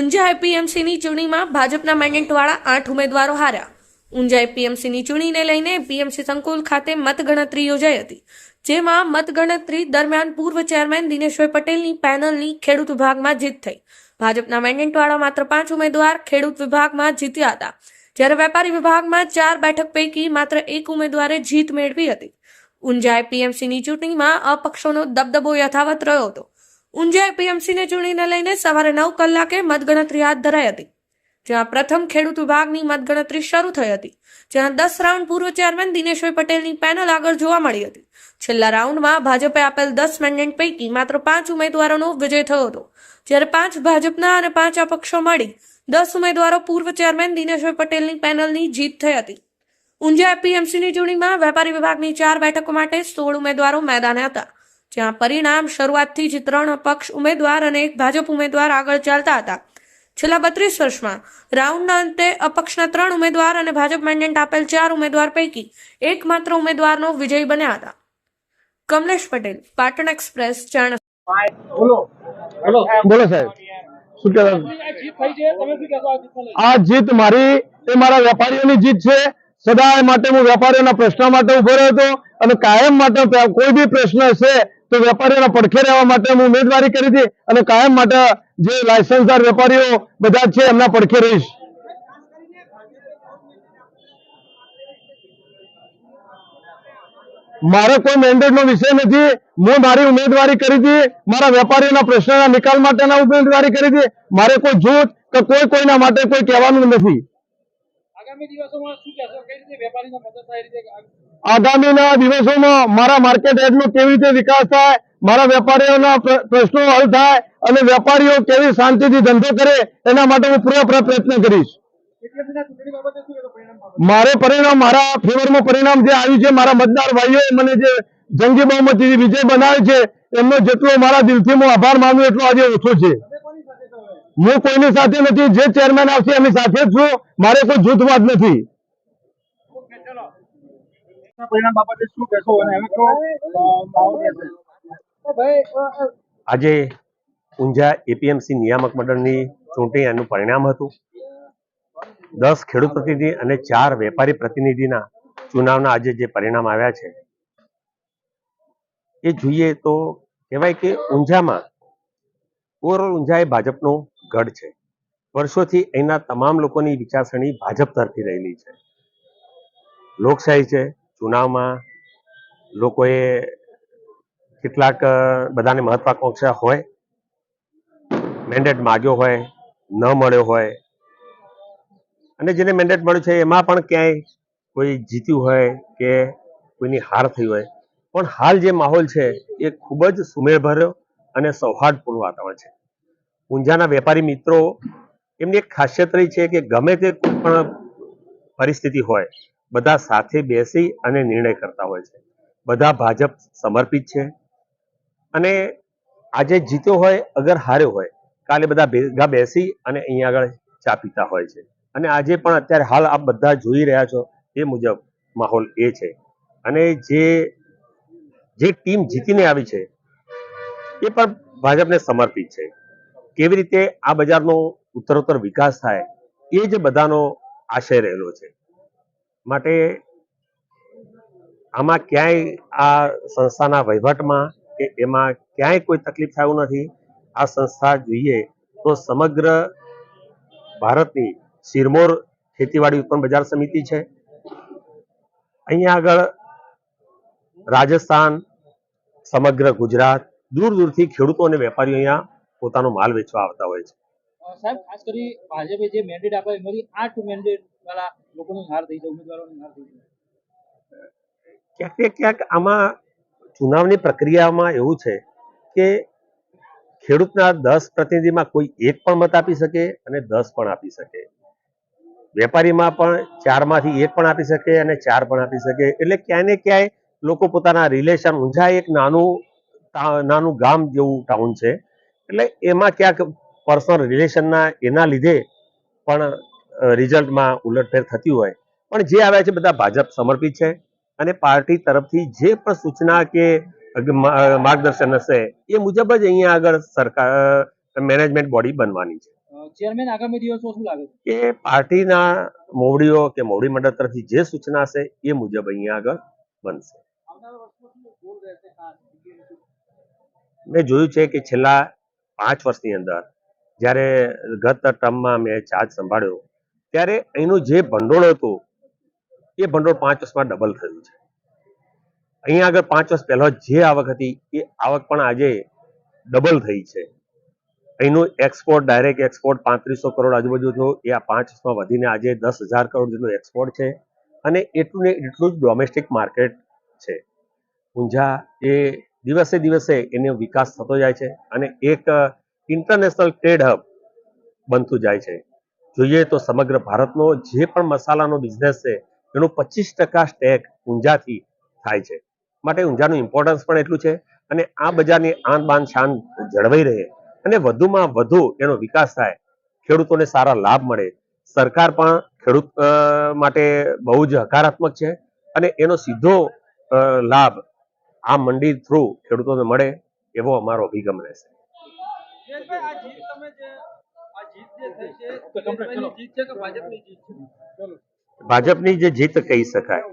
ઊંઝા એપીએમસીની ચૂંટણીમાં ભાજપના મેન્ડેટવાળા 8 ઉમેદવારો હાર્યા। ઊંઝા એપીએમસીની ચૂંટણીને લઈને એપીએમસી સંકુલ ખાતે મતગણતરી યોજાઈ હતી, જેમાં મતગણતરી દરમિયાન પૂર્વ ચેરમેન દિનેશભાઈ પટેલની પેનલની ખેડૂત વિભાગમાં જીત થઈ। ભાજપના મેન્ડેટવાળા માત્ર 5 ઉમેદવાર ખેડૂત વિભાગમાં જીત્યા હતા, જ્યારે વેપારી વિભાગમાં 4 બેઠક પૈકી માત્ર 1 ઉમેદવારે જીત મેળવી હતી। ઊંઝા એપીએમસીની ચૂંટણીમાં અપક્ષોનો દબદબો યથાવત રહ્યો હતો। ઊંઝા એપીએમસીની ચૂંટણીને લઈને સવારે 9 કલાકે મતગણતરી હાથ ધરાઈ હતી, જ્યાં પ્રથમ ખેડૂત વિભાગની મતગણતરી શરૂ થઈ હતી, જ્યાં 10 રાઉન્ડ પૂર્વ ચેરમેન દિનેશભાઈ પટેલની પેનલ આગળ જોવા મળી હતી। છેલ્લા રાઉન્ડમાં ભાજપે આપેલ 10 મેન્ડેટ પૈકી માત્ર 5 ઉમેદવારોનો વિજય થયો હતો, જ્યારે 5 ભાજપના અને 5 અપક્ષો મળી 10 ઉમેદવારો પૂર્વ ચેરમેન દિનેશભાઈ પટેલની પેનલની જીત થઈ હતી। ઊંઝા એપીએમસીની ચૂંટણીમાં વેપારી વિભાગની 4 બેઠકો માટે 16 ઉમેદવારો મેદાને હતા, જ્યાં પરિણામ શરૂઆતથી જ 3 અપક્ષ ઉમેદવાર અને 1 ભાજપ ઉમેદવાર આગળ ચાલતા હતા। છેલ્લા 32 વર્ષમાં રાઉન્ડના અંતે અપક્ષના 3 ઉમેદવાર અને ભાજપ મેન્ડેટ આપેલ 4 ઉમેદવાર પૈકી એકમાત્ર ઉમેદવારનો વિજય બન્યા હતા। કમલેશ પટેલ, પાટણ એક્સપ્રેસ, બોલો સાહેબ, શું કહેવાય? આ જીત મારી એ મારા વેપારીઓની જીત છે। સદાય માટે હું વેપારીઓના પ્રશ્નો માટે ઉભો રહ્યો હતો અને કાયમ માટે કોઈ બી પ્રશ્ન હશે તો વેપારીઓના પડખે રહેવા માટે હું ઉમેદવારી કરી હતી અને કાયમ માટે જે લાયસન્સદાર વેપારીઓ બધા છે એમના પડખે રહીશ। મારો કોઈ મેન્ડેટ નો વિષય નથી। હું મારી ઉમેદવારી કરી હતી, મારા વેપારીઓના પ્રશ્નોના નિકાલ માટેના ઉમેદવારી કરી હતી। મારે કોઈ જૂથ કે કોઈના માટે કોઈ કહેવાનું નથી। આગામીના દિવસોમાં મારા માર્કેટ યાર્ડનો કેવી રીતે વિકાસ થાય, મારા વેપારીઓના પ્રશ્નો હલ થાય અને વેપારીઓ કેવી શાંતિથી ધંધો કરે એના માટે હું પૂરેપૂરો પ્રયત્ન કરીશ। મારે પરિણામ મારા ફેવરમાં પરિણામ જે આવ્યું છે, મારા મતદાર ભાઈઓએ મને જે જંગી બહુમતીથી વિજય બનાવ્યો છે એમનો જેટલો મારા દિલથી હું આભાર માનું એટલો આજે ઓછો છે। હું કોઈની સાથે નથી, જે ચેરમેન આવશે એમની સાથે જ છું। મારે કોઈ જૂથવાદ નથી। આજે ઊંઝા એપીએમસી નિયામક મંડળની ચૂંટણી એનું પરિણામ હતું। 10 ખેડૂત પ્રતિનિધિ અને 4 વેપારી પ્રતિનિધિના ચુનાવના આજે જે પરિણામ આવ્યા છે એ જોઈએ તો કહેવાય કે ઊંઝામાં ઓવરઓલ ઊંઝા એ ભાજપનો ગઢ છે। વર્ષોથી અહીંના તમામ લોકોની વિચારસરણી ભાજપ તરફી રહેલી છે। લોકશાહી છે, ચુનાવમાં લોકોએ કેટલાક બધાને મહત્વાકાંક્ષા હોય, મેન્ડેટ માગ્યો હોય, ન મળ્યો હોય, અને જેને મેન્ડેટ મળ્યું છે એમાં પણ ક્યાંય કોઈ જીત્યું હોય કે કોઈની હાર થઈ હોય, પણ હાલ જે માહોલ છે એ ખૂબ જ સુમેળભર્યો અને સૌહાર્દપૂર્ણ વાતાવરણ છે। ઊંઝાના વેપારી મિત્રો એમની એક ખાસિયત રહી છે કે ગમે તે કોઈ પણ પરિસ્થિતિ હોય બધા સાથે બેસી અને નિર્ણય કરતા હોય છે। બધા ભાજપ સમર્પિત છે અને આજે જીત્યો હોય અગર હાર્યો હોય કાલે બધા ભેગા બેસી અને અહીંયા આગળ ચા પીતા હોય છે। અને આજે પણ અત્યારે હાલ આપ બધા જોઈ રહ્યા છો એ મુજબ માહોલ એ છે। અને જે ટીમ જીતીને આવી છે એ પણ ભાજપને સમર્પિત છે। કેવી રીતે આ બજારનો ઉત્તરોત્તર વિકાસ થાય એ જ બધાનો આશય રહેલો છે। માટે આમાં ક્યાંય આ સંસ્થાના વહીવટમાં કે એમાં ક્યાંય કોઈ તકલીફ થયું નથી। આ સંસ્થા જોઈએ તો સમગ્ર ભારતની સિરમોર ખેતીવાડી ઉત્પન્ન બજાર સમિતિ છે। અહીંયા આગળ રાજસ્થાન, સમગ્ર ગુજરાત, દૂર દૂરથી ખેડૂતો અને વેપારીઓ અહીંયા પોતાનો માલ વેચવા આવતા હોય છે। સાહેબ, ખાસ કરી ભાજપે જે મેન્ડેટ આપ્યા એમાંથી 8 મેન્ડેટ વાળા લોકોની હાર થઈ છે, ઉમેદવારોની હાર થઈ છે। ક્યાંક ને ક્યાંક આમાં ચુનાવની પ્રક્રિયામાં એવું છે કે ખેડૂતના 10 પ્રતિનિધિમાં કોઈ એક પણ મત આપી શકે અને 10 પણ આપી શકે। વેપારીમાં પણ 4 માંથી 1 પણ આપી શકે અને 4 પણ આપી શકે। એટલે ક્યાંય ને ક્યાંય લોકો પોતાના રિલેશન, ઊંઝા એક નાનું ગામ જેવું ટાઉન છે, એટલે એમાં ક્યાંક પર્સનલ રિલેશનના એના લીધે પણ રિઝલ્ટમાં ઉલટફેર થતી હોય, પણ જે આવ્યા છે બધા ભાજપ સમર્પિત છે અને પાર્ટી તરફથી જે પણ સૂચના કે માર્ગદર્શન હશે એ મુજબ જ અહીંયા આગળ સરકાર મેનેજમેન્ટ બોડી બનવાની છે। ચેરમેન આગામી દિવસો શું લાગે છે? કે પાર્ટીના મોવડીઓ કે મોવડી મંડળ તરફથી જે સૂચના હશે એ મુજબ અહીંયા આગળ બનશે. મેં જોયું છે કે છેલ્લા 5 વર્ષની અંદર જ્યારે ગત ટર્મમાં મેં ચાર્જ સંભાળ્યો ત્યારે અહીંનું જે ભંડોળ હતું એ ભંડોળ 5 વર્ષમાં ડબલ થયું છે. અહીંયા આગળ 5 વર્ષ પહેલા જે આવક હતી એ આવક પણ આજે ડબલ થઈ છે. અહીંનું એક્સપોર્ટ, ડાયરેક્ટ એક્સપોર્ટ 3500 કરોડ આજુબાજુ હતો એ આ 5 વર્ષમાં વધીને આજે 10,000 કરોડ જેટલું એક્સપોર્ટ છે અને એટલું ને એટલું જ ડોમેસ્ટિક માર્કેટ છે. ઊંઝા એ દિવસે દિવસે એનો વિકાસ થતો જાય છે અને એક ઇન્ટરનેશનલ ટ્રેડ હબ બનતું જાય છે. જોઈએ તો સમગ્ર ભારતનો જે પણ મસાલાનો બિઝનેસ છે એનું 25% સ્ટેક ઊંઝાથી થાય છે. માટે ઊંઝાનું ઇમ્પોર્ટન્સ પણ એટલું છે અને આ બજારની આન બાન શાન જળવાઈ રહે અને વધુમાં વધુ એનો વિકાસ થાય, ખેડૂતોને સારા લાભ મળે. સરકાર પણ ખેડૂત માટે બહુ જ હકારાત્મક છે અને એનો સીધો લાભ આ મંડી થ્રુ ખેડૂતોને મળે એવો અમારો અભિગમ રહેશે. ભાજપની જે જીત કહી શકાય.